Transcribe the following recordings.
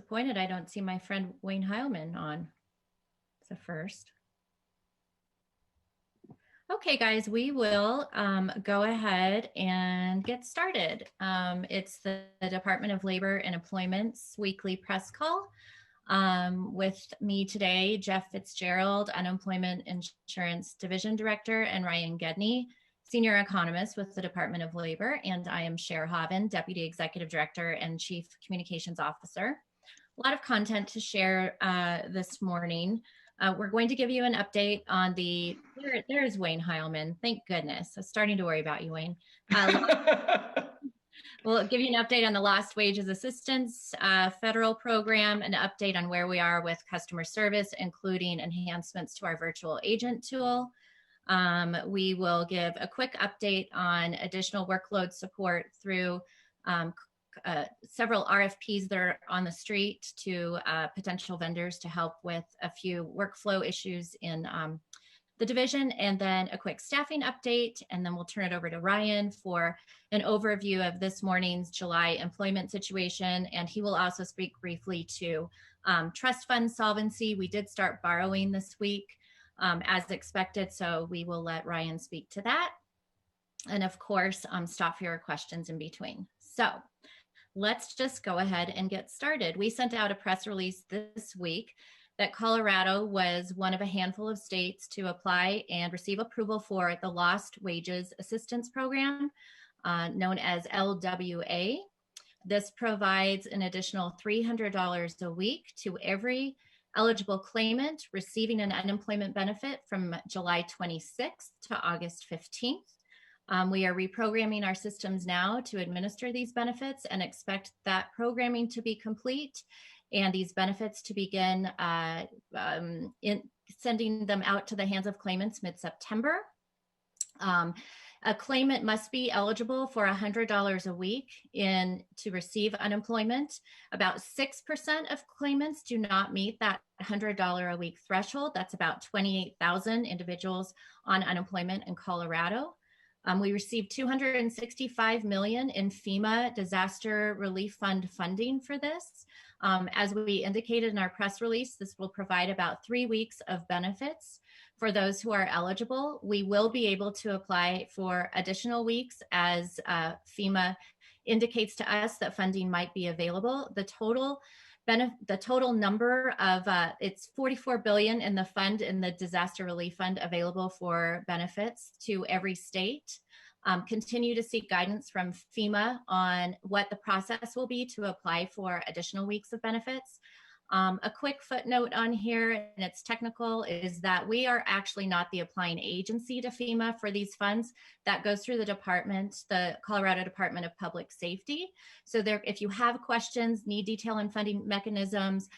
disappointed I don't see my friend Wayne Heilman on. It's a first. Okay, guys, we will go ahead and get started. It's the Department of Labor and Employment's weekly press call. With me today, Jeff Fitzgerald, Unemployment Insurance Division Director, and Ryan Gedney, Senior Economist with the Department of Labor, and I am Cher Hoven, Deputy Executive Director and Chief Communications Officer. A lot of content to share this morning. We're going to give you an update on there's Wayne Heilman. Thank goodness. I was starting to worry about you, Wayne. We'll give you an update on the Lost Wages Assistance federal program, an update on where we are with customer service, including enhancements to our virtual agent tool. We will give a quick update on additional workload support through several RFPs that are on the street to potential vendors to help with a few workflow issues in the division, and then a quick staffing update, and then we'll turn it over to Ryan for an overview of this morning's July employment situation, and he will also speak briefly to trust fund solvency. We did start borrowing this week as expected, so we will let Ryan speak to that, and of course stop for your questions in between. So let's just go ahead and get started. We sent out a press release this week that Colorado was one of a handful of states to apply and receive approval for the Lost Wages Assistance Program, known as LWA. This provides an additional $300 a week to every eligible claimant receiving an unemployment benefit from July 26th to August 15th. We are reprogramming our systems now to administer these benefits and expect that programming to be complete and these benefits to begin sending them out to the hands of claimants mid-September. A claimant must be eligible for $100 a week to receive unemployment. About 6% of claimants do not meet that $100 a week threshold. That's about 28,000 individuals on unemployment in Colorado. We received $265 million in FEMA Disaster Relief Fund funding for this. As we indicated in our press release, this will provide about 3 weeks of benefits for those who are eligible. We will be able to apply for additional weeks as FEMA indicates to us that funding might be available. The total number of it's $44 billion in the fund, in the disaster relief fund, available for benefits to every state. Continue to seek guidance from FEMA on what the process will be to apply for additional weeks of benefits. A quick footnote on here, and it's technical, is that we are actually not the applying agency to FEMA for these funds. That goes through the department, the Colorado Department of Public Safety. So if you have questions, need detail on funding mechanisms,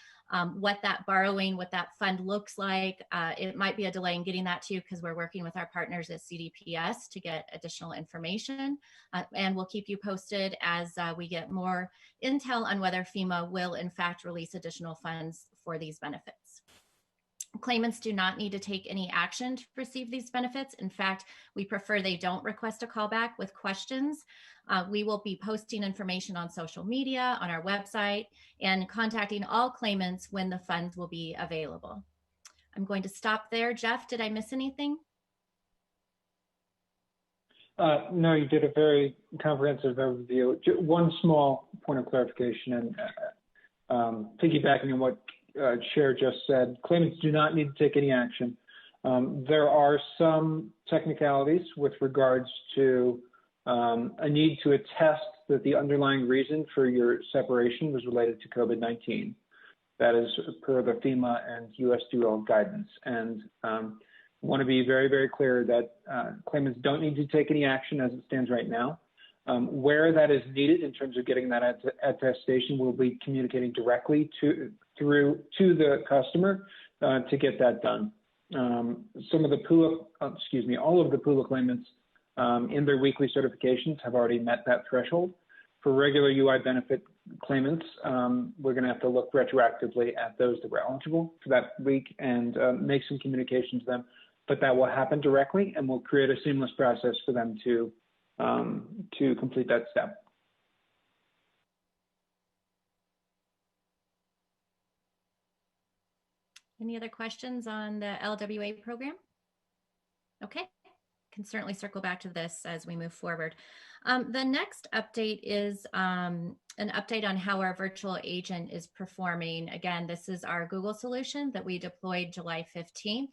what that borrowing, what that fund looks like, it might be a delay in getting that to you because we're working with our partners at CDPS to get additional information. And we'll keep you posted as we get more intel on whether FEMA will in fact release additional funds for these benefits. Claimants do not need to take any action to receive these benefits. In fact, we prefer they don't request a callback with questions. We will be posting information on social media, on our website, and contacting all claimants when the funds will be available. I'm going to stop there. Jeff, did I miss anything? No, you did a very comprehensive overview. One small point of clarification, and piggybacking on what Cher just said, claimants do not need to take any action. There are some technicalities with regards to a need to attest that the underlying reason for your separation was related to COVID-19. That is per the FEMA and USDOL guidance. And want to be very, very clear that claimants don't need to take any action as it stands right now. Where that is needed in terms of getting that attestation, we'll be communicating directly to the customer to get that done. Some of the PUA, all of the PUA claimants in their weekly certifications have already met that threshold. For regular UI benefit claimants, we're going to have to look retroactively at those that were eligible for that week and make some communications to them. But that will happen directly, and we'll create a seamless process for them to complete that step. Any other questions on the LWA program? Okay, can certainly circle back to this as we move forward. The next update is an update on how our virtual agent is performing. Again, this is our Google solution that we deployed July 15th.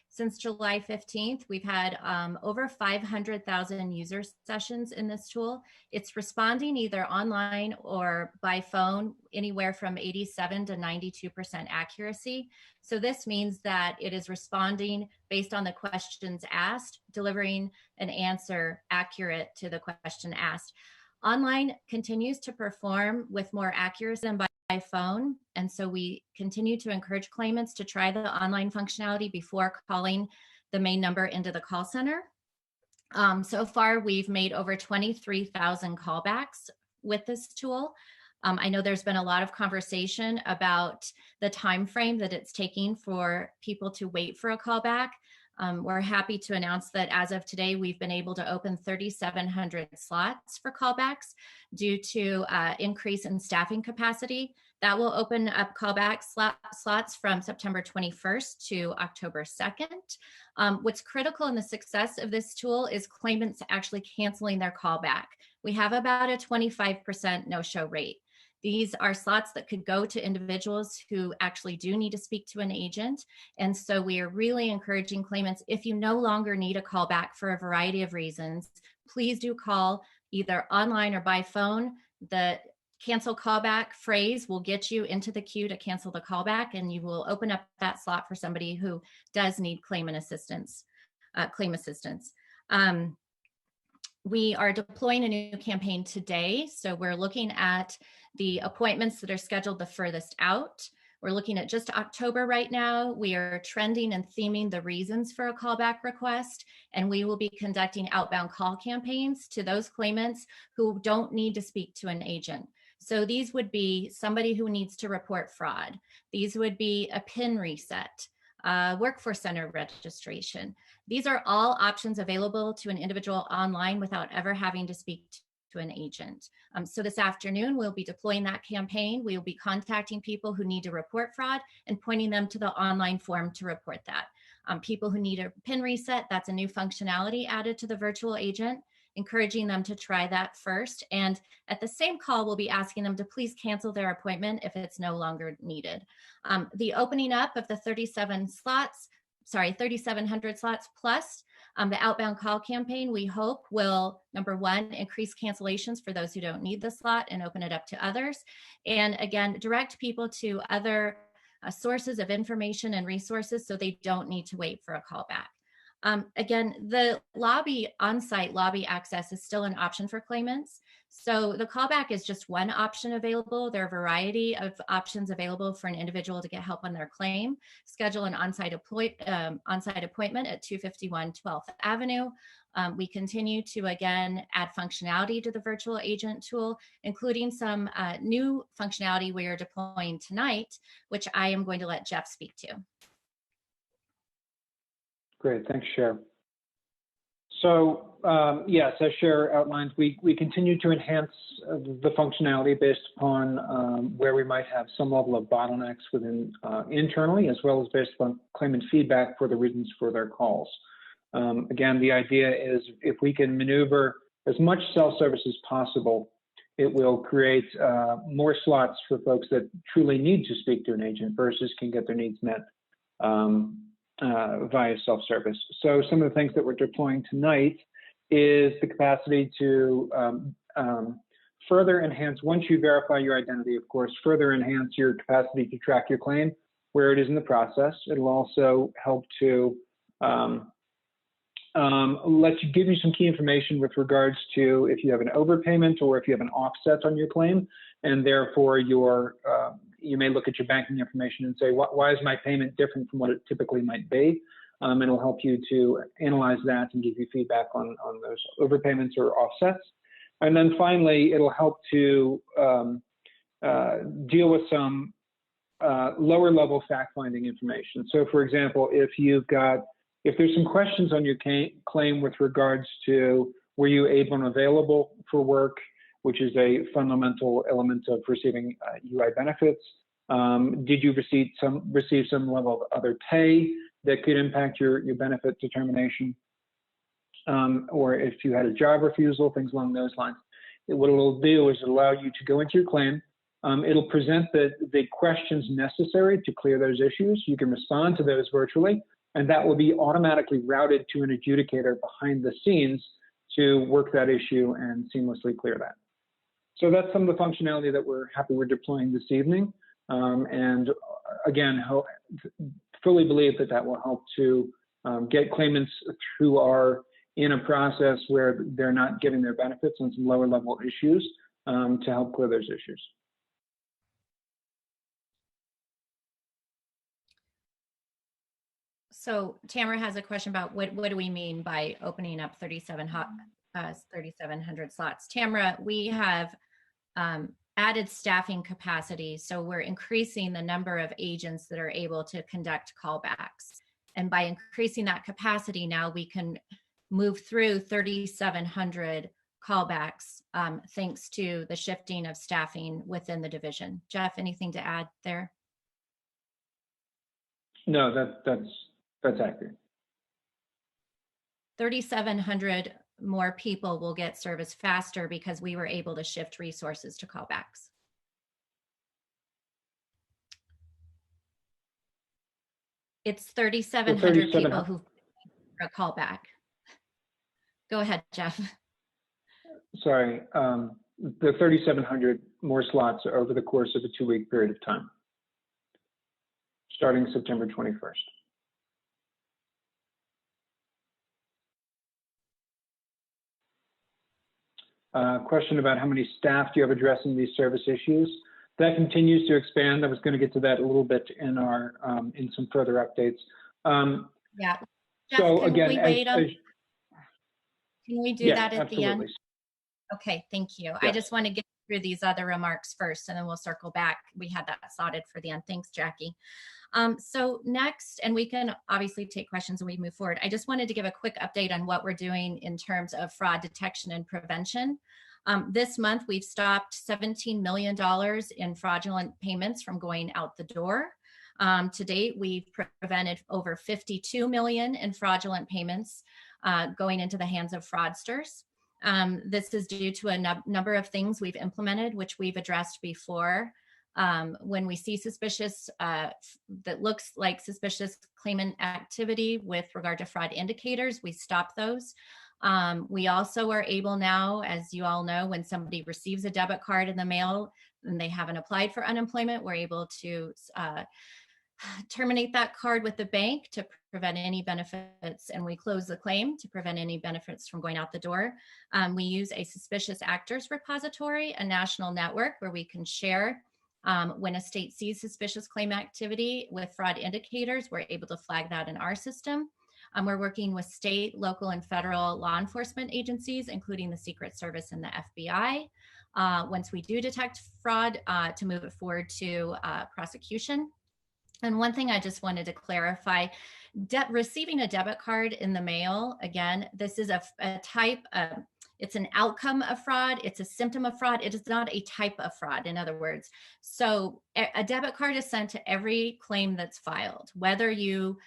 Since July 15th, we've had over 500,000 user sessions in this tool. It's responding either online or by phone, anywhere from 87 to 92% accuracy. So this means that it is responding based on the questions asked, delivering an answer accurate to the question asked. Online continues to perform with more accuracy than by phone, and so we continue to encourage claimants to try the online functionality before calling the main number into the call center. So far, we've made over 23,000 callbacks with this tool. I know there's been a lot of conversation about the time frame that it's taking for people to wait for a callback. We're happy to announce that as of today, we've been able to open 3,700 slots for callbacks due to increase in staffing capacity. That will open up callback slots from September 21st to October 2nd. What's critical in the success of this tool is claimants actually canceling their callback. We have about a 25% no-show rate. These are slots that could go to individuals who actually do need to speak to an agent. And so we are really encouraging claimants, if you no longer need a callback for a variety of reasons, please do call either online or by phone. The cancel callback phrase will get you into the queue to cancel the callback, and you will open up that slot for somebody who does need claim assistance. We are deploying a new campaign today. So we're looking at the appointments that are scheduled the furthest out. We're looking at just October right now. We are trending and theming the reasons for a callback request, and we will be conducting outbound call campaigns to those claimants who don't need to speak to an agent. So these would be somebody who needs to report fraud. These would be a PIN reset, workforce center registration. These are all options available to an individual online without ever having to speak to an agent. So this afternoon, we'll be deploying that campaign. We will be contacting people who need to report fraud and pointing them to the online form to report that. People who need a PIN reset, that's a new functionality added to the virtual agent, encouraging them to try that first. And at the same call, we'll be asking them to please cancel their appointment if it's no longer needed. The opening up of the 3,700 slots plus the outbound call campaign, we hope will, number one, increase cancellations for those who don't need the slot and open it up to others. And again, direct people to other sources of information and resources so they don't need to wait for a callback. Again, the on-site lobby access is still an option for claimants. So the callback is just one option available. There are a variety of options available for an individual to get help on their claim. Schedule an on-site appointment at 251 12th Avenue. We continue to, again, add functionality to the virtual agent tool, including some new functionality we are deploying tonight, which I am going to let Jeff speak to. Great, thanks, Cher. So yes, as Cher outlined, we continue to enhance the functionality based upon where we might have some level of bottlenecks within internally, as well as based upon claimant feedback for the reasons for their calls. Again, the idea is if we can maneuver as much self-service as possible, it will create more slots for folks that truly need to speak to an agent versus can get their needs met via self-service. So some of the things that we're deploying tonight is the capacity to further enhance, once you verify your identity, of course, further enhance your capacity to track your claim where it is in the process. It'll also help to give you some key information with regards to if you have an overpayment or if you have an offset on your claim, and therefore you may look at your banking information and say, why is my payment different from what it typically might be? And it'll help you to analyze that and give you feedback on those overpayments or offsets. And then finally, it'll help to deal with some lower level fact-finding information. So for example, if there's some questions on your claim with regards to were you able and available for work, which is a fundamental element of receiving UI benefits, Did you receive some level of other pay that could impact your benefit determination? Or if you had a job refusal, things along those lines. What it'll do is allow you to go into your claim. It'll present the questions necessary to clear those issues. You can respond to those virtually, and that will be automatically routed to an adjudicator behind the scenes to work that issue and seamlessly clear that. So that's some of the functionality that we're happy we're deploying this evening. And again, fully believe that will help to get claimants through in a process where they're not getting their benefits on some lower level issues to help clear those issues. So Tamara has a question about what do we mean by opening up 3,700 slots. Tamara, we have added staffing capacity, so we're increasing the number of agents that are able to conduct callbacks. And by increasing that capacity, now we can move through 3,700 callbacks thanks to the shifting of staffing within the division. Jeff, anything to add there? No, that's accurate. 3,700 more people will get service faster because we were able to shift resources to callbacks. It's 3,700 people who a callback. Go ahead, Jeff. Sorry, the 3,700 more slots over the course of a 2-week period of time, starting September 21st. Question about how many staff do you have addressing these service issues? That continues to expand. I was going to get to that a little bit in our in some further updates. Yeah. Jeff, so can again, we wait on? Can we do that at absolutely. the end? Okay, thank you. Yes. I just want to get through these other remarks first, and then we'll circle back. We had that slotted for the end. Thanks, Jackie. So next, and we can obviously take questions when we move forward. I just wanted to give a quick update on what we're doing in terms of fraud detection and prevention. This month, we've stopped $17 million in fraudulent payments from going out the door. To date, we've prevented over 52 million in fraudulent payments going into the hands of fraudsters. This is due to a number of things we've implemented, which we've addressed before. When we see suspicious, that looks like suspicious claimant activity with regard to fraud indicators, we stop those. We also are able now, as you all know, when somebody receives a debit card in the mail and they haven't applied for unemployment, we're able to terminate that card with the bank to prevent any benefits, and we close the claim to prevent any benefits from going out the door. We use a suspicious actors repository, a national network where we can share when a state sees suspicious claim activity with fraud indicators, we're able to flag that in our system. We're working with state, local, and federal law enforcement agencies, including the Secret Service and the FBI. Once we do detect fraud, to move it forward to prosecution. And one thing I just wanted to clarify, receiving a debit card in the mail, again, this is a type of, it's an outcome of fraud. It's a symptom of fraud. It is not a type of fraud, in other words. So a debit card is sent to every claim that's filed, whether you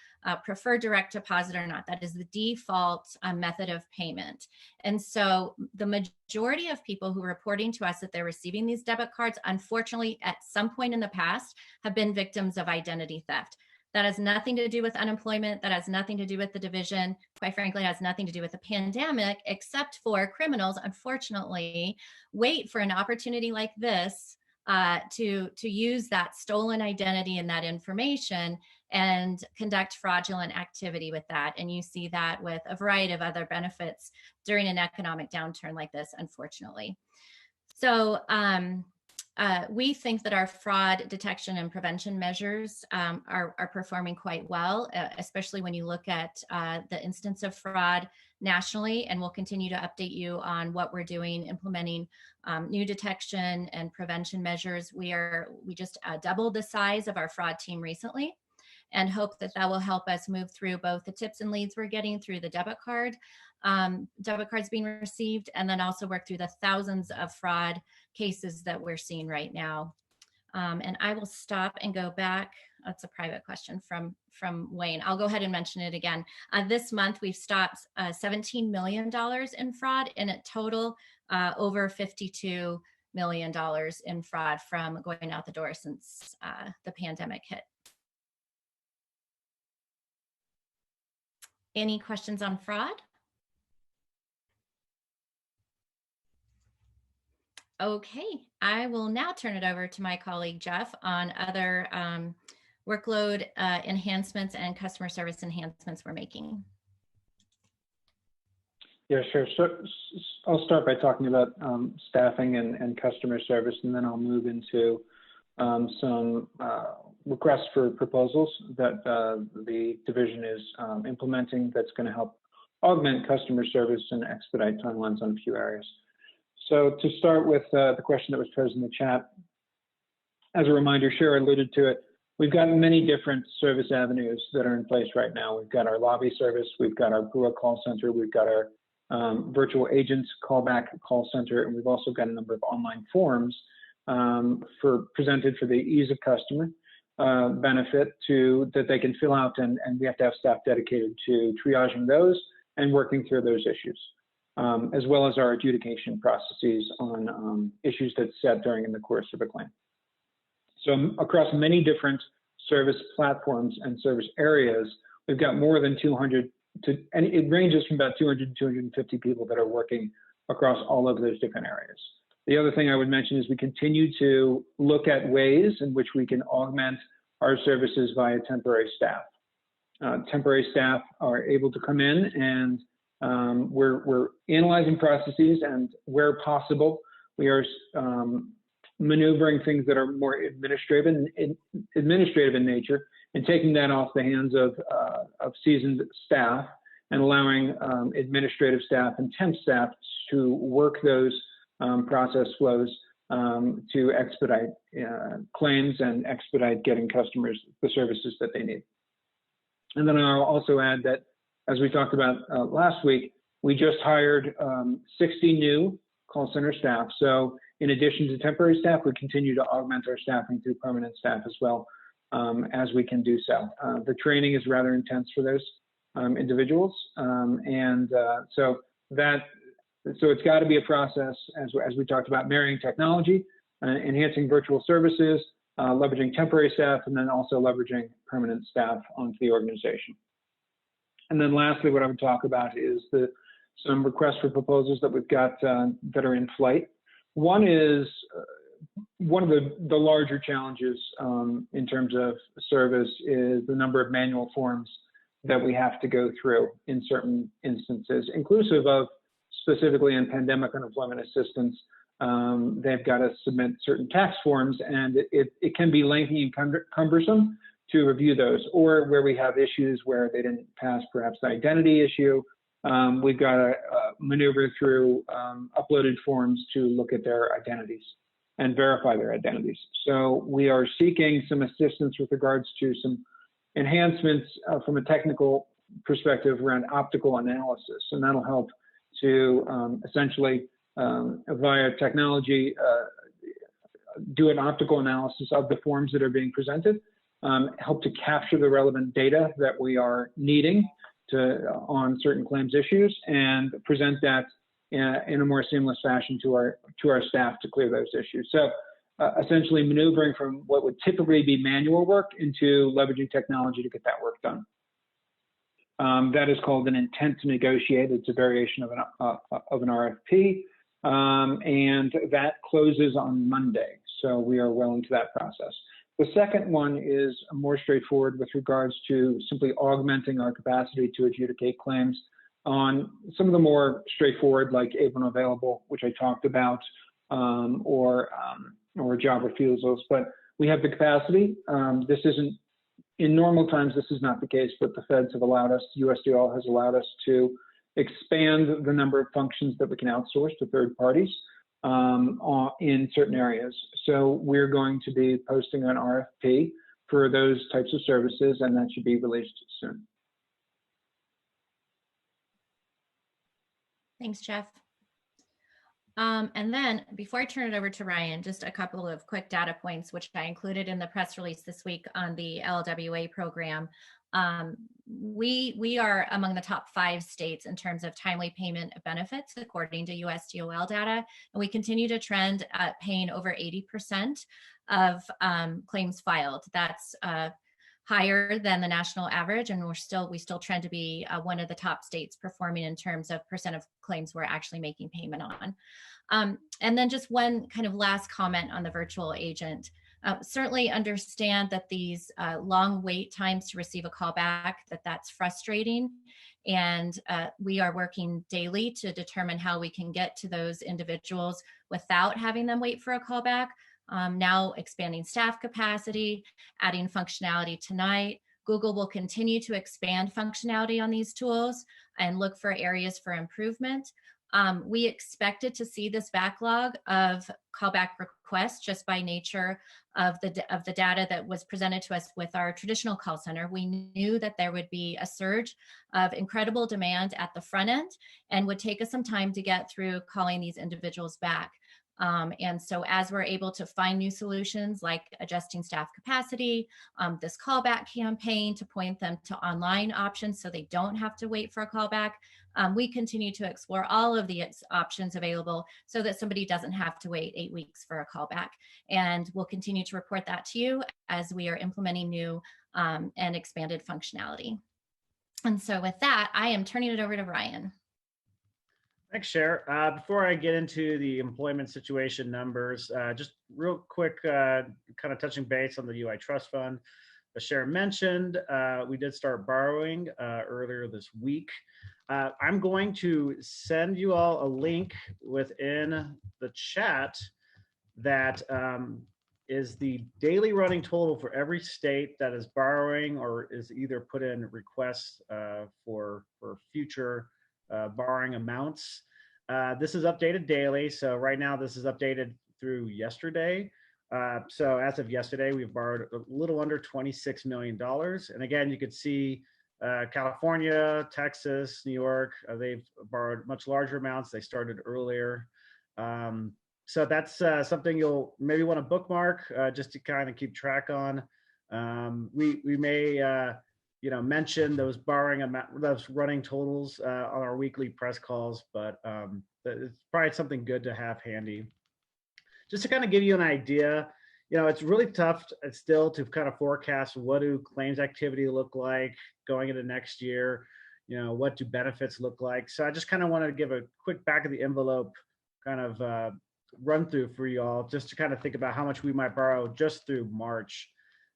prefer direct deposit or not. That is the default method of payment. And so the majority of people who are reporting to us that they're receiving these debit cards, unfortunately, at some point in the past, have been victims of identity theft. That has nothing to do with unemployment. That has nothing to do with the division. Quite frankly, it has nothing to do with the pandemic, except for criminals, unfortunately, wait for an opportunity like this to use that stolen identity and that information and conduct fraudulent activity with that. And you see that with a variety of other benefits during an economic downturn like this, unfortunately. So we think that our fraud detection and prevention measures are performing quite well, especially when you look at the instance of fraud nationally, and we'll continue to update you on what we're doing, implementing new detection and prevention measures. We just doubled the size of our fraud team recently, and hope that will help us move through both the tips and leads we're getting through the debit cards being received, and then also work through the thousands of fraud cases that we're seeing right now. And I will stop and go back. That's a private question from Wayne. I'll go ahead and mention it again. This month, we've stopped $17 million in fraud, and a total over $52 million in fraud from going out the door since the pandemic hit. Any questions on fraud? Okay, I will now turn it over to my colleague Jeff on other workload enhancements and customer service enhancements we're making. Yeah, sure. So I'll start by talking about staffing and customer service, and then I'll move into some requests for proposals that the division is implementing that's going to help augment customer service and expedite timelines on a few areas. So to start with the question that was posed in the chat, as a reminder, Cher alluded to it, we've got many different service avenues that are in place right now. We've got our lobby service, we've got our BUA call center, we've got our virtual agents callback call center, and we've also got a number of online forms presented for the ease of customer benefit that they can fill out, and we have to have staff dedicated to triaging those and working through those issues. As well as our adjudication processes on issues that's set during in the course of a claim. So across many different service platforms and service areas, we've got more than 200 and it ranges from about 200 to 250 people that are working across all of those different areas. The other thing I would mention is we continue to look at ways in which we can augment our services via temporary staff. Temporary staff are able to come in and we're analyzing processes, and where possible, we are maneuvering things that are more administrative in nature, and taking that off the hands of seasoned staff, and allowing administrative staff and temp staff to work those process flows to expedite claims and expedite getting customers the services that they need. And then I'll also add that, as we talked about last week, we just hired 60 new call center staff. So in addition to temporary staff, we continue to augment our staffing through permanent staff as well as we can do so. The training is rather intense for those individuals. So it's got to be a process, as we talked about, marrying technology, enhancing virtual services, leveraging temporary staff, and then also leveraging permanent staff onto the organization. And then lastly, what I would talk about is some requests for proposals that we've got that are in flight. One is one of the larger challenges in terms of service is the number of manual forms that we have to go through in certain instances, inclusive of specifically in pandemic unemployment assistance. They've got to submit certain tax forms, and it can be lengthy and cumbersome to review those, or where we have issues where they didn't pass perhaps the identity issue. We've got to maneuver through uploaded forms to look at their identities and verify their identities. So we are seeking some assistance with regards to some enhancements from a technical perspective around optical analysis, and that'll help to essentially via technology do an optical analysis of the forms that are being presented, help to capture the relevant data that we are needing on certain claims issues, and present that in a more seamless fashion to our staff to clear those issues. So essentially maneuvering from what would typically be manual work into leveraging technology to get that work done. That is called an intent to negotiate. It's a variation of an RFP, and that closes on Monday. So we are well into that process. The second one is more straightforward with regards to simply augmenting our capacity to adjudicate claims on some of the more straightforward, like able and available, which I talked about, or job refusals. But we have the capacity. This isn't, in normal times, this is not the case, but the feds have allowed us, USDL has allowed us to expand the number of functions that we can outsource to third parties in certain areas. So we're going to be posting an RFP for those types of services, and that should be released soon. Thanks, Jeff. And then before I turn it over to Ryan, just a couple of quick data points, which I included in the press release this week on the LWA program. We are among the top 5 states in terms of timely payment of benefits, according to USDOL data. And we continue to trend at paying over 80% of claims filed. That's higher than the national average, and we still trend to be one of the top states performing in terms of percent of claims we're actually making payment on. And then just one kind of last comment on the virtual agent. Certainly understand that these long wait times to receive a callback, that's frustrating. And we are working daily to determine how we can get to those individuals without having them wait for a callback. Now expanding staff capacity, adding functionality tonight. Google will continue to expand functionality on these tools and look for areas for improvement. We expected to see this backlog of callback requests just by nature of the data that was presented to us with our traditional call center. We knew that there would be a surge of incredible demand at the front end and would take us some time to get through calling these individuals back. And so as we're able to find new solutions like adjusting staff capacity, this callback campaign to point them to online options so they don't have to wait for a callback, we continue to explore all of the options available so that somebody doesn't have to wait 8 weeks for a callback. And we'll continue to report that to you as we are implementing new and expanded functionality. And so with that, I am turning it over to Ryan. Thanks, Cher. Before I get into the employment situation numbers, just real quick, kind of touching base on the UI Trust Fund. As Cher mentioned, we did start borrowing earlier this week. I'm going to send you all a link within the chat that is the daily running total for every state that is borrowing or is either put in requests for future borrowing amounts. This is updated daily. So right now this is updated through yesterday. So as of yesterday, we've borrowed a little under $26 million. And again, you could see California, Texas, New York, they've borrowed much larger amounts. They started earlier. So that's something you'll maybe want to bookmark just to kind of keep track on. We may mention those borrowing amount, those running totals on our weekly press calls, but it's probably something good to have handy. Just to kind of give you an idea, it's really tough still to kind of forecast what do claims activity look like going into next year. What do benefits look like? So I just kind of wanted to give a quick back of the envelope kind of run through for you all, just to kind of think about how much we might borrow just through March.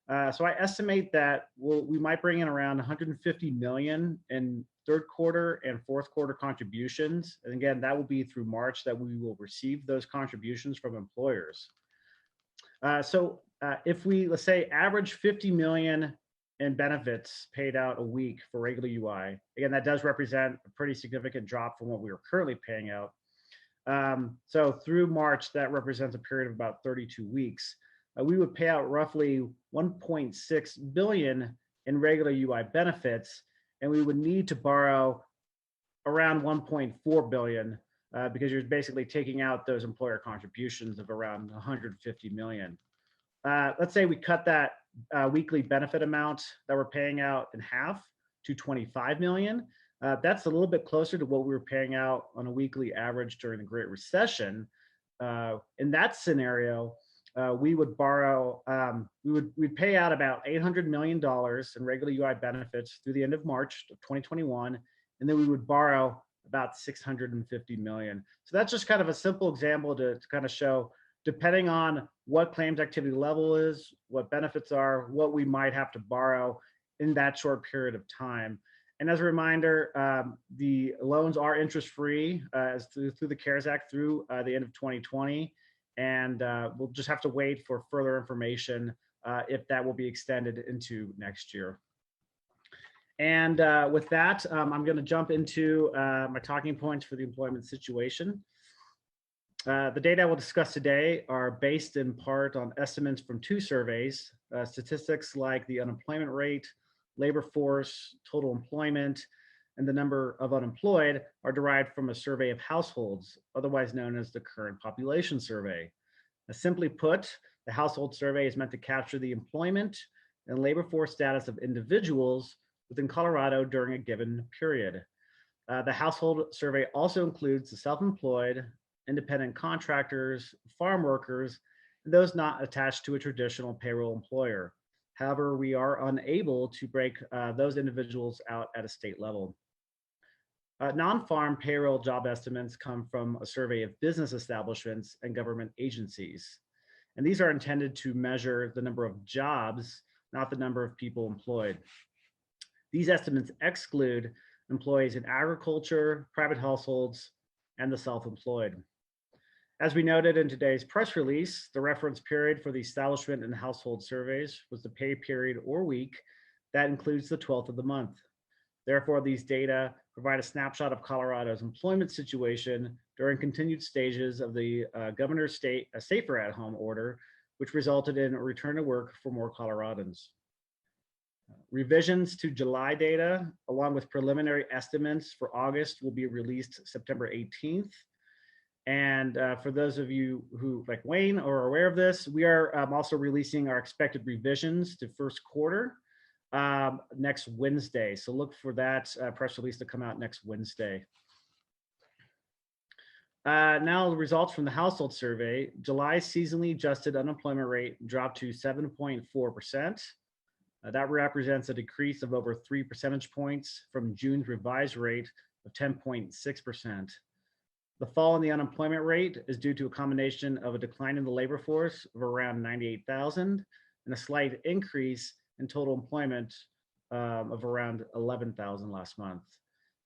So I estimate that we might bring in around 150 million in third quarter and fourth quarter contributions. And again, that will be through March that we will receive those contributions from employers. So if we, let's say, average 50 million in benefits paid out a week for regular UI, again, that does represent a pretty significant drop from what we are currently paying out. So through March, that represents a period of about 32 weeks. We would pay out roughly 1.6 billion in regular UI benefits, and we would need to borrow around 1.4 billion because you're basically taking out those employer contributions of around 150 million. Let's say we cut that weekly benefit amount that we're paying out in half to 25 million. That's a little bit closer to what we were paying out on a weekly average during the Great Recession. In that scenario, we would borrow, we'd pay out about $800 million in regular UI benefits through the end of March of 2021, and then we would borrow about 650 million. So that's just kind of a simple example to kind of show, depending on what claims activity level is, what benefits are, what we might have to borrow in that short period of time. And as a reminder, the loans are interest-free through the CARES Act through the end of 2020. And we'll just have to wait for further information if that will be extended into next year. And with that, I'm going to jump into my talking points for the employment situation. The data I will discuss today are based in part on estimates from 2 surveys, statistics like the unemployment rate, labor force, total employment, and the number of unemployed are derived from a survey of households, otherwise known as the current population survey. Simply put, the household survey is meant to capture the employment and labor force status of individuals within Colorado during a given period. The household survey also includes the self-employed, independent contractors, farm workers, and those not attached to a traditional payroll employer. However, we are unable to break those individuals out at a state level. Non-farm payroll job estimates come from a survey of business establishments and government agencies. And these are intended to measure the number of jobs, not the number of people employed. These estimates exclude employees in agriculture, private households, and the self-employed. As we noted in today's press release, the reference period for the establishment and household surveys was the pay period or week that includes the 12th of the month. Therefore, these data provide a snapshot of Colorado's employment situation during continued stages of the governor's safer at home order, which resulted in a return to work for more Coloradans. Revisions to July data, along with preliminary estimates for August, will be released September 18th. And for those of you who, like Wayne, are aware of this, we are also releasing our expected revisions to first quarter next Wednesday. So look for that press release to come out next Wednesday. Now the results from the household survey. July seasonally adjusted unemployment rate dropped to 7.4%. That represents a decrease of over 3 percentage points from June's revised rate of 10.6%. The fall in the unemployment rate is due to a combination of a decline in the labor force of around 98,000 and a slight increase in total employment of around 11,000 last month.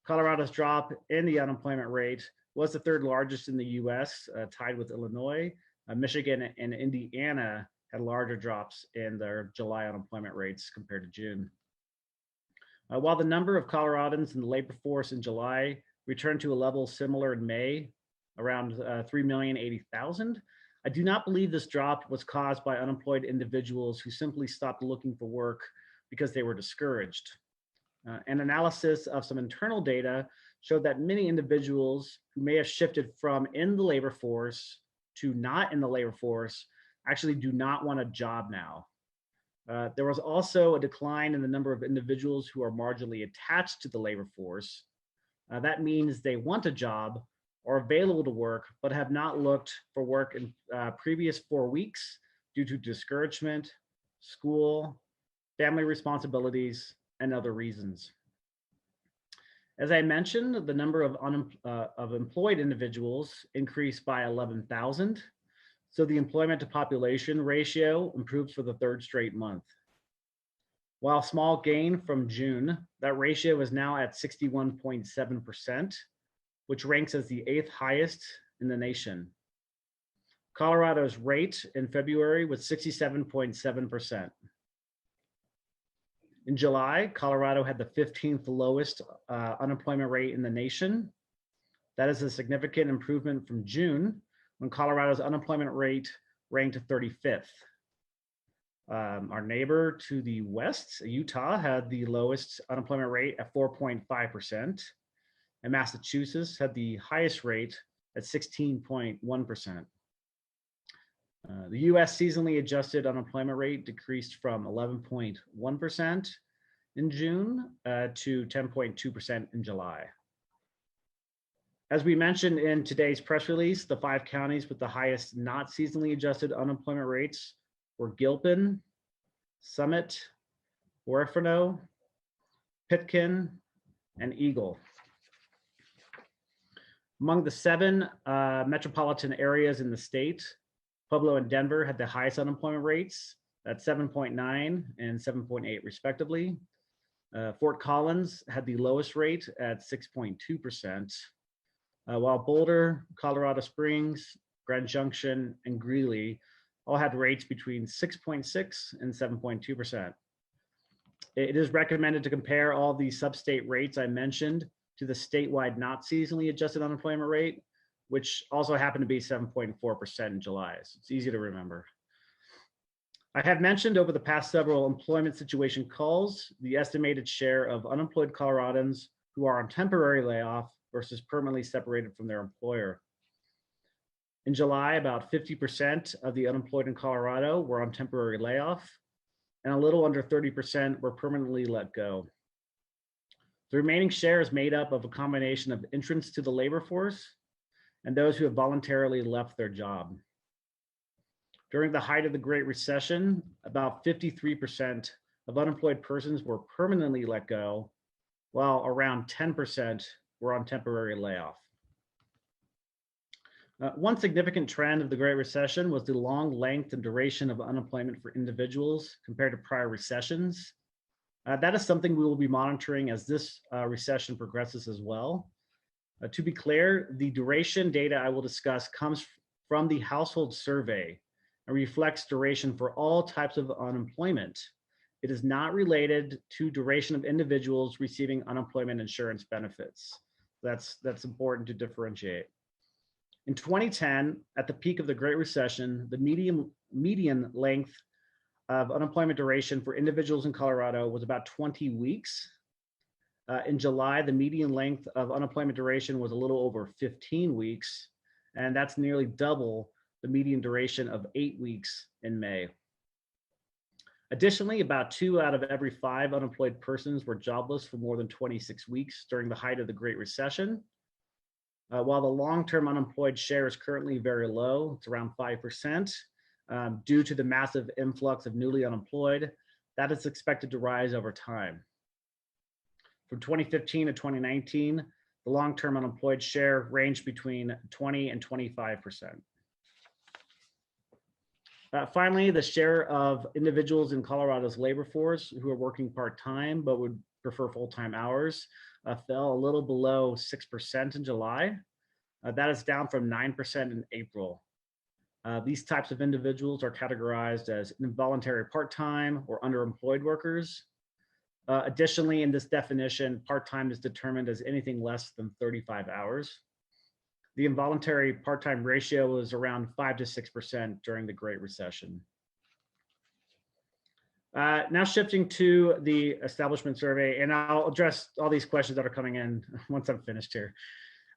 Colorado's drop in the unemployment rate was the third largest in the US, tied with Illinois. Michigan and Indiana had larger drops in their July unemployment rates compared to June. While the number of Coloradans in the labor force in July returned to a level similar in May, around 3,080,000, I do not believe this drop was caused by unemployed individuals who simply stopped looking for work because they were discouraged. An analysis of some internal data showed that many individuals who may have shifted from in the labor force to not in the labor force actually do not want a job now. There was also a decline in the number of individuals who are marginally attached to the labor force. That means they want a job or available to work, but have not looked for work in previous 4 weeks due to discouragement, school, family responsibilities, and other reasons. As I mentioned, the number of employed individuals increased by 11,000. So the employment to population ratio improved for the third straight month. While a small gain from June, that ratio is now at 61.7%, which ranks as the 8th highest in the nation. Colorado's rate in February was 67.7%. In July, Colorado had the 15th lowest unemployment rate in the nation. That is a significant improvement from June, when Colorado's unemployment rate ranked 35th. Our neighbor to the west, Utah, had the lowest unemployment rate at 4.5%, and Massachusetts had the highest rate at 16.1%. The US seasonally adjusted unemployment rate decreased from 11.1% in June to 10.2% in July. As we mentioned in today's press release, the 5 counties with the highest not seasonally adjusted unemployment rates were Gilpin, Summit, Huerfano, Pitkin, and Eagle. Among the 7 metropolitan areas in the state, Pueblo and Denver had the highest unemployment rates at 7.9 and 7.8 respectively. Fort Collins had the lowest rate at 6.2%, while Boulder, Colorado Springs, Grand Junction, and Greeley all had rates between 6.6 and 7.2%. It is recommended to compare all the sub-state rates I mentioned to the statewide not seasonally adjusted unemployment rate, which also happened to be 7.4% in July. So it's easy to remember. I have mentioned over the past several employment situation calls the estimated share of unemployed Coloradans who are on temporary layoff versus permanently separated from their employer. In July, about 50% of the unemployed in Colorado were on temporary layoff, and a little under 30% were permanently let go. The remaining share is made up of a combination of entrants to the labor force and those who have voluntarily left their job. During the height of the Great Recession, about 53% of unemployed persons were permanently let go, while around 10% were on temporary layoff. One significant trend of the Great Recession was the long length and duration of unemployment for individuals compared to prior recessions. That is something we will be monitoring as this recession progresses as well. To be clear, the duration data I will discuss comes from the household survey and reflects duration for all types of unemployment. It is not related to duration of individuals receiving unemployment insurance benefits. That's important to differentiate. In 2010, at the peak of the Great Recession, the median length of unemployment duration for individuals in Colorado was about 20 weeks. In July, the median length of unemployment duration was a little over 15 weeks, and that's nearly double the median duration of 8 weeks in May. Additionally, about 2 out of every 5 unemployed persons were jobless for more than 26 weeks during the height of the Great Recession. While the long-term unemployed share is currently very low, it's around 5%, due to the massive influx of newly unemployed, that is expected to rise over time. From 2015 to 2019, the long-term unemployed share ranged between 20 and 25%. Finally, the share of individuals in Colorado's labor force who are working part-time but would prefer full-time hours fell a little below 6% in July. That is down from 9% in April. These types of individuals are categorized as involuntary part-time or underemployed workers. Additionally, in this definition, part-time is determined as anything less than 35 hours. The involuntary part-time ratio was around 5 to 6% during the Great Recession. Now shifting to the establishment survey, and I'll address all these questions that are coming in once I'm finished here.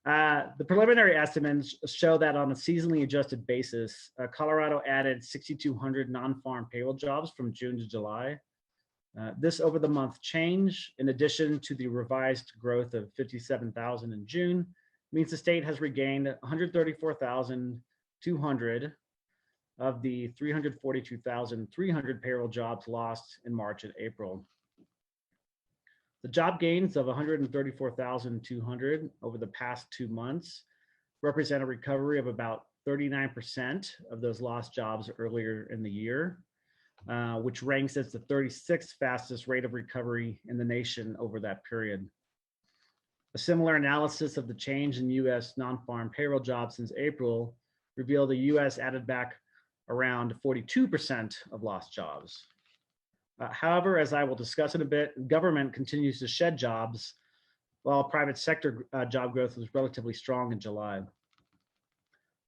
The preliminary estimates show that on a seasonally adjusted basis, Colorado added 6,200 non-farm payroll jobs from June to July. This over the month change, in addition to the revised growth of 57,000 in June, means the state has regained 134,200 of the 342,300 payroll jobs lost in March and April. The job gains of 134,200 over the past 2 months represent a recovery of about 39% of those lost jobs earlier in the year, which ranks as the 36th fastest rate of recovery in the nation over that period. A similar analysis of the change in U.S. non-farm payroll jobs since April revealed the U.S. added back around 42% of lost jobs. However, as I will discuss in a bit, government continues to shed jobs, while private sector job growth was relatively strong in July.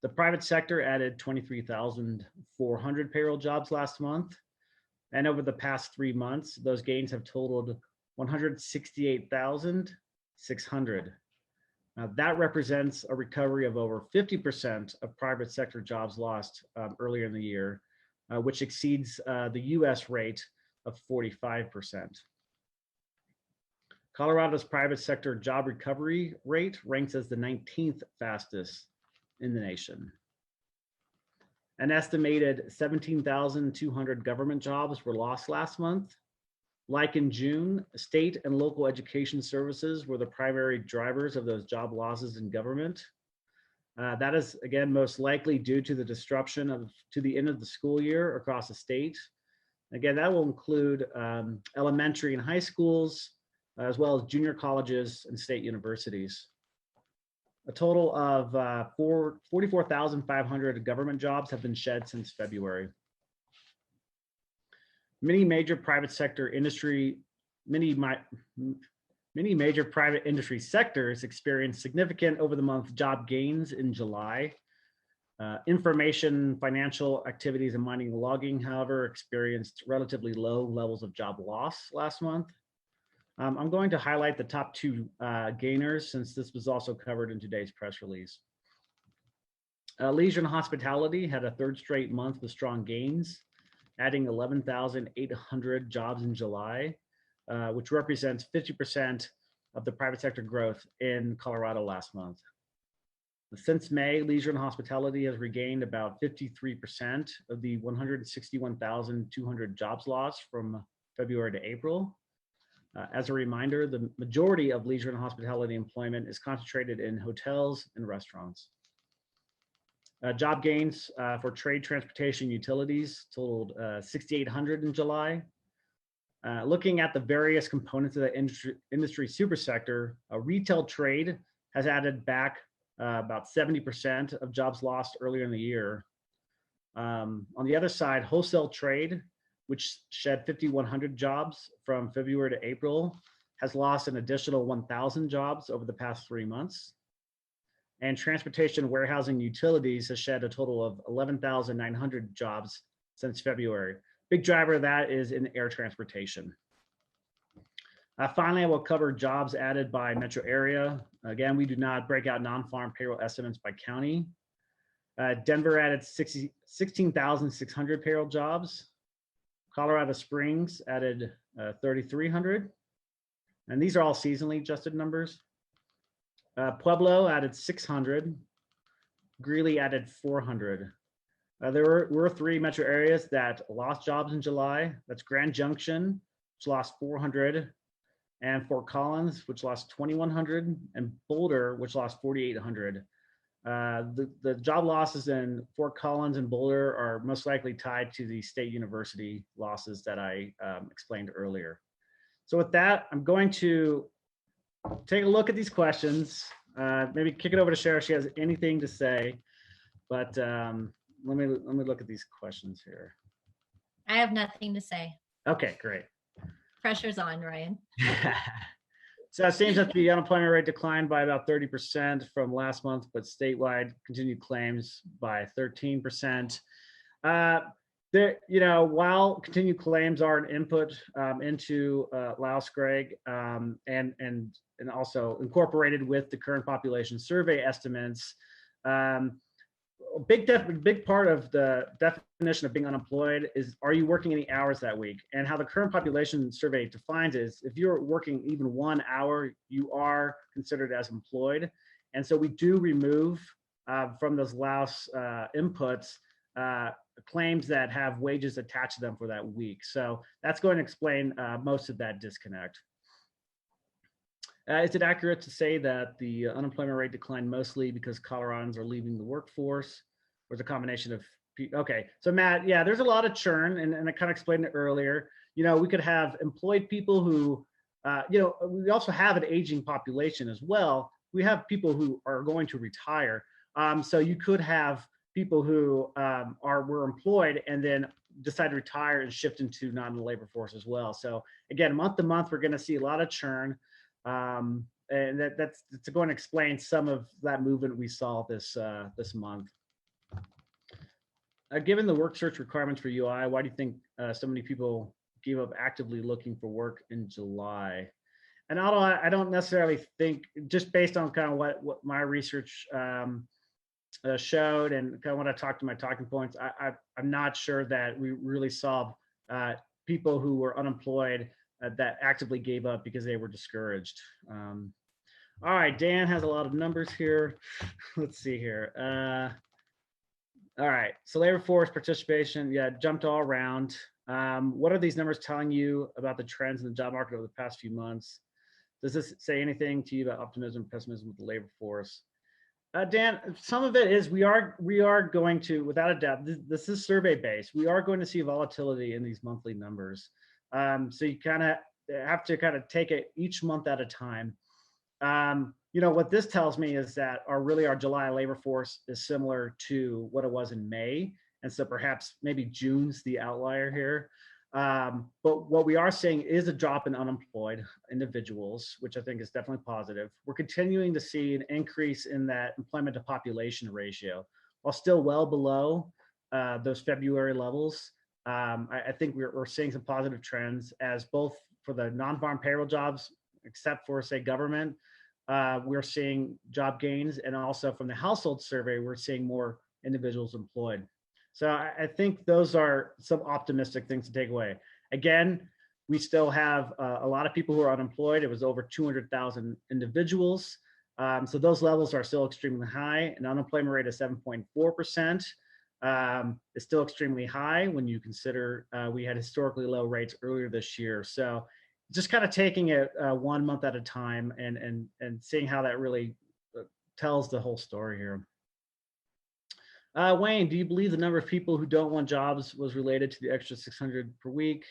The private sector added 23,400 payroll jobs last month, and over the past 3 months, those gains have totaled 168,600. Now, that represents a recovery of over 50% of private sector jobs lost earlier in the year, which exceeds the US rate of 45%. Colorado's private sector job recovery rate ranks as the 19th fastest in the nation. An estimated 17,200 government jobs were lost last month. Like in June, state and local education services were the primary drivers of those job losses in government. That is, again, most likely due to the disruption to the end of the school year across the state. Again, that will include elementary and high schools, as well as junior colleges and state universities. A total of 44,500 government jobs have been shed since February. Many major private sectors experienced significant over-the-month job gains in July. Information, financial activities, and mining and logging, however, experienced relatively low levels of job loss last month. I'm going to highlight the top two gainers since this was also covered in today's press release. Leisure and hospitality had a third straight month with strong gains, adding 11,800 jobs in July, which represents 50% of the private sector growth in Colorado last month. Since May, leisure and hospitality has regained about 53% of the 161,200 jobs lost from February to April. As a reminder, the majority of leisure and hospitality employment is concentrated in hotels and restaurants. Job gains for trade, transportation, utilities totaled 6,800 in July. Looking at the various components of the industry supersector, retail trade has added back about 70% of jobs lost earlier in the year. On the other side, wholesale trade, which shed 5,100 jobs from February to April, has lost an additional 1,000 jobs over the past 3 months. And transportation, warehousing, utilities has shed a total of 11,900 jobs since February. Big driver of that is in air transportation. Finally, I will cover jobs added by metro area. Again, we do not break out non-farm payroll estimates by county. Denver added 16,600 payroll jobs. Colorado Springs added 3,300. And these are all seasonally adjusted numbers. Pueblo added 600. Greeley added 400. There were 3 metro areas that lost jobs in July. That's Grand Junction, which lost 400, and Fort Collins, which lost 2,100, and Boulder, which lost 4,800. The job losses in Fort Collins and Boulder are most likely tied to the state university losses that I explained earlier. So with that, I'm going to take a look at these questions. Maybe kick it over to Cher if she has anything to say. But let me look at these questions here. I have nothing to say. Okay, great. Pressure's on, Ryan. So it seems that the unemployment rate declined by about 30% from last month, but statewide continued claims by 13%. While continued claims are an input into Laos Greg and also incorporated with the current population survey estimates, big part of the definition of being unemployed is, are you working any hours that week? And how the current population survey defines is, if you're working even 1 hour, you are considered as employed. And so we do remove from those Laos inputs claims that have wages attached to them for that week. So that's going to explain most of that disconnect. Is it accurate to say that the unemployment rate declined mostly because Coloradans are leaving the workforce, or is it a combination of? Okay, so Matt, yeah, there's a lot of churn, and I kind of explained it earlier. We could have employed people who, we also have an aging population as well. We have people who are going to retire. So you could have people who were employed and then decide to retire and shift into non-labor force as well. So again, month to month, we're going to see a lot of churn. And that's going to explain some of that movement we saw this month. Given the work search requirements for UI, why do you think so many people gave up actively looking for work in July? And although I don't necessarily think, just based on kind of what my research showed and kind of when I talked to my talking points, I'm not sure that we really saw people who were unemployed that actively gave up because they were discouraged. All right, Dan has a lot of numbers here. Let's see here. All right, so labor force participation, yeah, jumped all around. What are these numbers telling you about the trends in the job market over the past few months? Does this say anything to you about optimism, pessimism with the labor force? Dan, some of it is we are going to, without a doubt, this is survey based. We are going to see volatility in these monthly numbers. So you kind of have to kind of take it each month at a time. What this tells me is that our July labor force is similar to what it was in May. And so perhaps maybe June's the outlier here. But what we are seeing is a drop in unemployed individuals, which I think is definitely positive. We're continuing to see an increase in that employment to population ratio, while still well below those February levels. I think we're seeing some positive trends as both for the non-farm payroll jobs, except for say government, we're seeing job gains, and also from the household survey, we're seeing more individuals employed. So I think those are some optimistic things to take away. Again, we still have a lot of people who are unemployed. It was over 200,000 individuals. So those levels are still extremely high. An unemployment rate of 7.4% is still extremely high when you consider we had historically low rates earlier this year. So just kind of taking it 1 month at a time and seeing how that really tells the whole story here. Wayne, do you believe the number of people who don't want jobs was related to the extra 600 per week?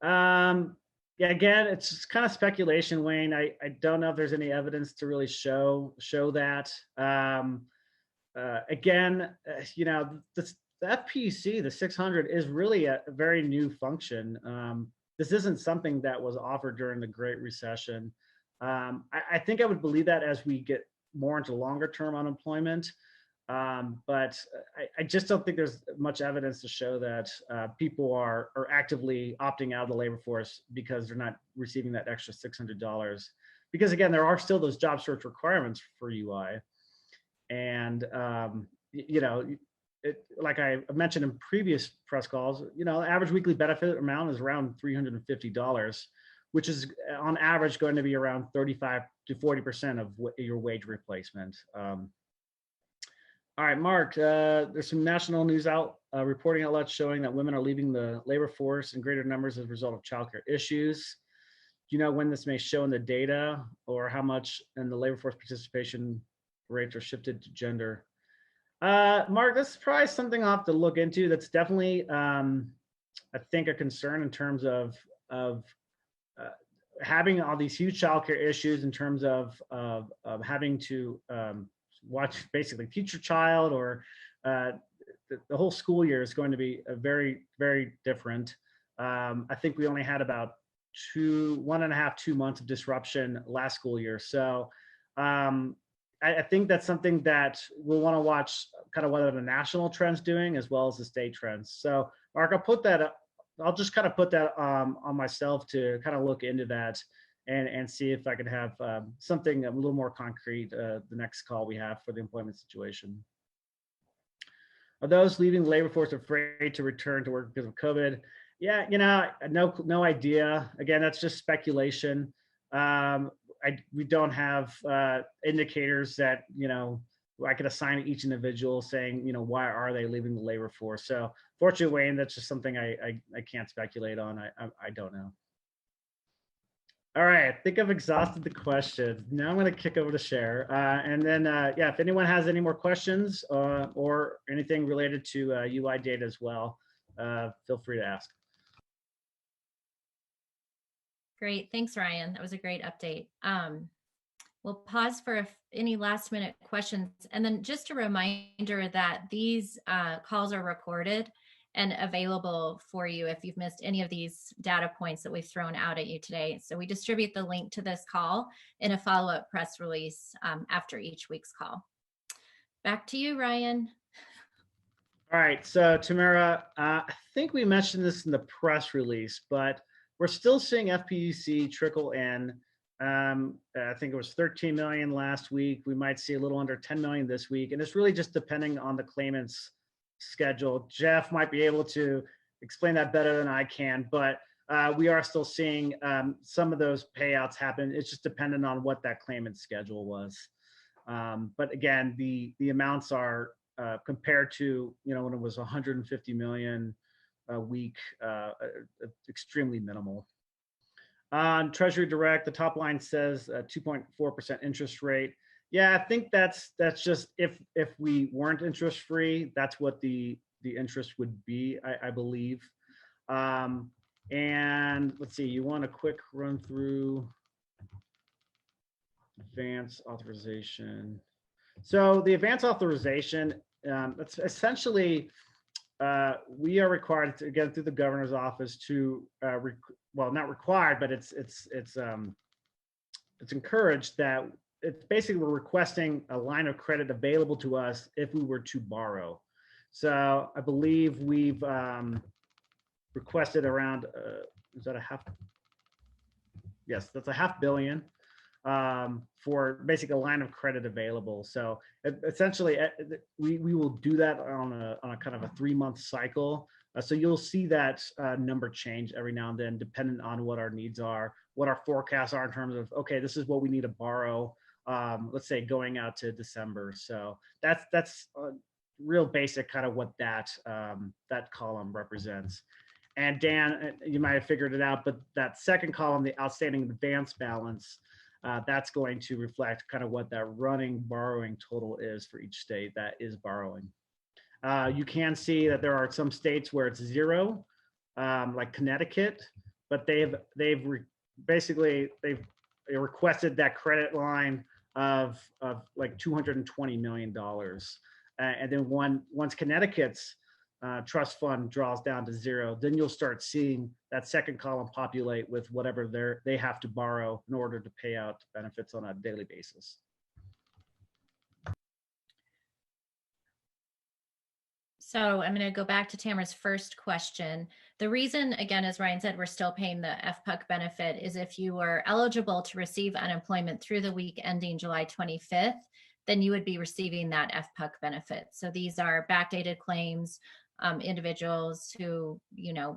Yeah, again, it's just kind of speculation, Wayne. I don't know if there's any evidence to really show that. Again, you know, the FPC, the 600 is really a very new function. This isn't something that was offered during the Great Recession. I think I would believe that as we get more into longer term unemployment. But I just don't think there's much evidence to show that people are actively opting out of the labor force because they're not receiving that extra $600. Because again, there are still those job search requirements for UI. And, you know, like I mentioned in previous press calls, you know, average weekly benefit amount is around $350, which is on average going to be around 35 to 40% of your wage replacement. All right, Mark, there's some national news reporting outlets showing that women are leaving the labor force in greater numbers as a result of childcare issues. Do you know when this may show in the data or how much in the labor force participation rates are shifted to gender? Mark, this is probably something I'll have to look into. That's definitely, I think, a concern in terms of having all these huge childcare issues in terms of having to watch basically teach your child, or the whole school year is going to be a very, very different. I think we only had about 1.5, 2 months of disruption last school year. So I think that's something that we'll want to watch kind of what are the national trends doing as well as the state trends. So Mark, I'll just kind of put that on myself to kind of look into that and see if I could have something a little more concrete the next call we have for the employment situation. Are those leaving the labor force afraid to return to work because of COVID? Yeah, you know, no idea. Again, that's just speculation. We don't have indicators that, you know, I could assign to each individual saying, you know, why are they leaving the labor force? So fortunately, Wayne, that's just something I can't speculate on. I don't know. All right, I think I've exhausted the questions. Now I'm going to kick over to Cher. And then, yeah, if anyone has any more questions or anything related to UI data as well, feel free to ask. Great. Thanks, Ryan. That was a great update. We'll pause for any last minute questions. And then just a reminder that these calls are recorded and available for you if you've missed any of these data points that we've thrown out at you today. So we distribute the link to this call in a follow-up press release after each week's call. Back to you, Ryan. All right, so Tamara, I think we mentioned this in the press release, but we're still seeing FPUC trickle in. I think it was 13 million last week. We might see a little under 10 million this week. And it's really just depending on the claimant's schedule. Jeff might be able to explain that better than I can, but we are still seeing some of those payouts happen. It's just dependent on what that claimant's schedule was. But again, the amounts are compared to, you know, when it was 150 million a week, extremely minimal. On Treasury Direct, the top line says 2.4% interest rate. Yeah, I think that's just if we weren't interest free, that's what the interest would be, I believe. And let's see, you want a quick run through advance authorization. So the advance authorization, it's essentially we are required to get through the governor's office to well, not required, but it's encouraged that it's basically we're requesting a line of credit available to us if we were to borrow. So I believe we've requested around, is that a half? Yes, that's a $500 million for basically a line of credit available. So essentially, we will do that on a kind of a 3-month cycle. So you'll see that number change every now and then, depending on what our needs are, what our forecasts are in terms of, okay, this is what we need to borrow, let's say going out to December. So that's real basic kind of what that column represents. And Dan, you might have figured it out, but that second column, the outstanding advance balance, that's going to reflect kind of what that running borrowing total is for each state that is borrowing. You can see that there are some states where it's zero, like Connecticut, but they've requested that credit line of like $220 million. And then once Connecticut's trust fund draws down to zero, then you'll start seeing that second column populate with whatever they have to borrow in order to pay out benefits on a daily basis. So I'm going to go back to Tamara's first question. The reason, again, as Ryan said, we're still paying the FPUC benefit is if you were eligible to receive unemployment through the week ending July 25th, then you would be receiving that FPUC benefit. So these are backdated claims, individuals who,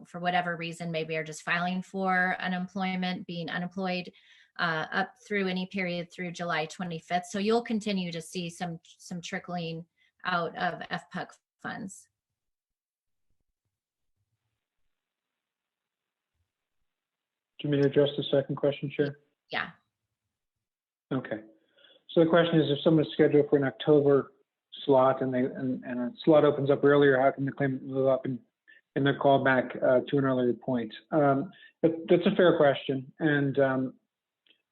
for whatever reason, maybe are just filing for unemployment, being unemployed up through any period through July 25th. So you'll continue to see some trickling out of FPUC funds. Do you mean to address the second question, Chair? Yeah. Okay. So the question is, if someone's scheduled for an October slot and a slot opens up earlier, how can the claimant move up in their callback to an earlier point? That's a fair question, and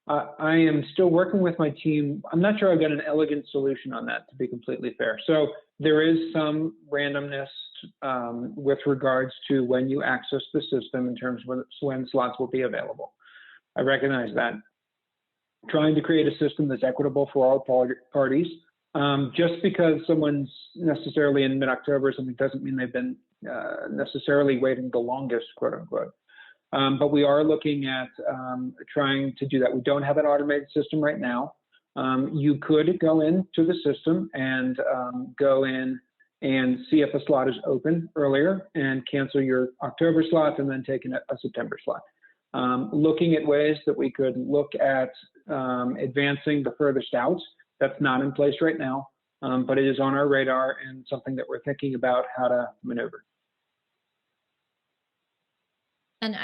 I am still working with my team. I'm not sure I've got an elegant solution on that, to be completely fair. So there is some randomness with regards to when you access the system in terms of when slots will be available. I recognize that. Trying to create a system that's equitable for all parties. Just because someone's necessarily in mid-October or something doesn't mean they've been necessarily waiting the longest, quote unquote. But we are looking at trying to do that. We don't have an automated system right now. You could go into the system and go in and see if a slot is open earlier and cancel your October slot and then take a September slot. Looking at ways that we could look at advancing the furthest out. That's not in place right now, but it is on our radar and something that we're thinking about how to maneuver. And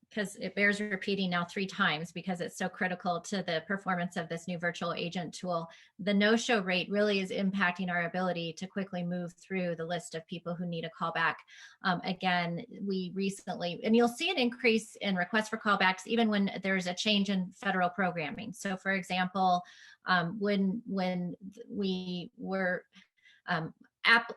because it bears repeating now 3 times because it's so critical to the performance of this new virtual agent tool, the no-show rate really is impacting our ability to quickly move through the list of people who need a callback. Again, we recently, and you'll see an increase in requests for callbacks even when there's a change in federal programming. So for example, when we were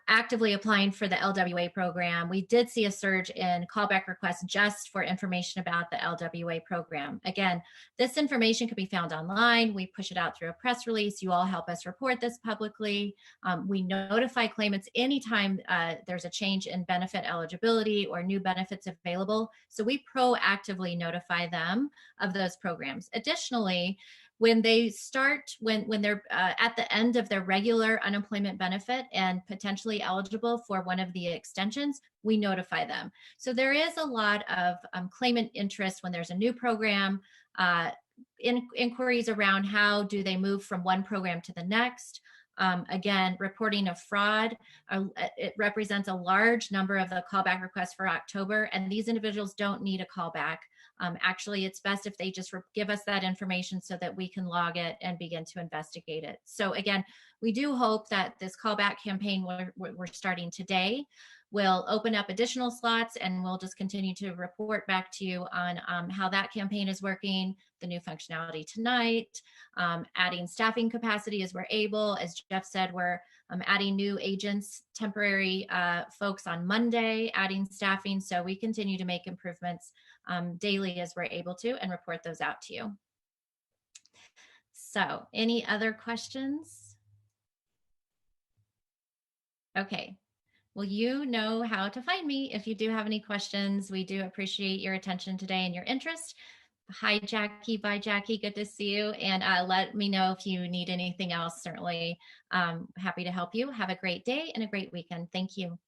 actively applying for the LWA program, we did see a surge in callback requests just for information about the LWA program. Again, this information can be found online. We push it out through a press release. You all help us report this publicly. We notify claimants anytime there's a change in benefit eligibility or new benefits available. So we proactively notify them of those programs. Additionally, when they start, when they're at the end of their regular unemployment benefit and potentially eligible for one of the extensions, we notify them. So there is a lot of claimant interest when there's a new program, inquiries around how do they move from one program to the next. Again, reporting of fraud, it represents a large number of the callback requests for October, and these individuals don't need a callback. Actually, it's best if they just give us that information so that we can log it and begin to investigate it. So again, we do hope that this callback campaign we're starting today will open up additional slots, and we'll just continue to report back to you on how that campaign is working, the new functionality tonight, adding staffing capacity as we're able. As Jeff said, we're adding new agents, temporary folks on Monday, adding staffing. So we continue to make improvements daily as we're able to and report those out to you. So any other questions? Okay. Well, you know how to find me if you do have any questions. We do appreciate your attention today and your interest. Hi, Jackie. Bye, Jackie. Good to see you. And let me know if you need anything else. Certainly happy to help you. Have a great day and a great weekend. Thank you.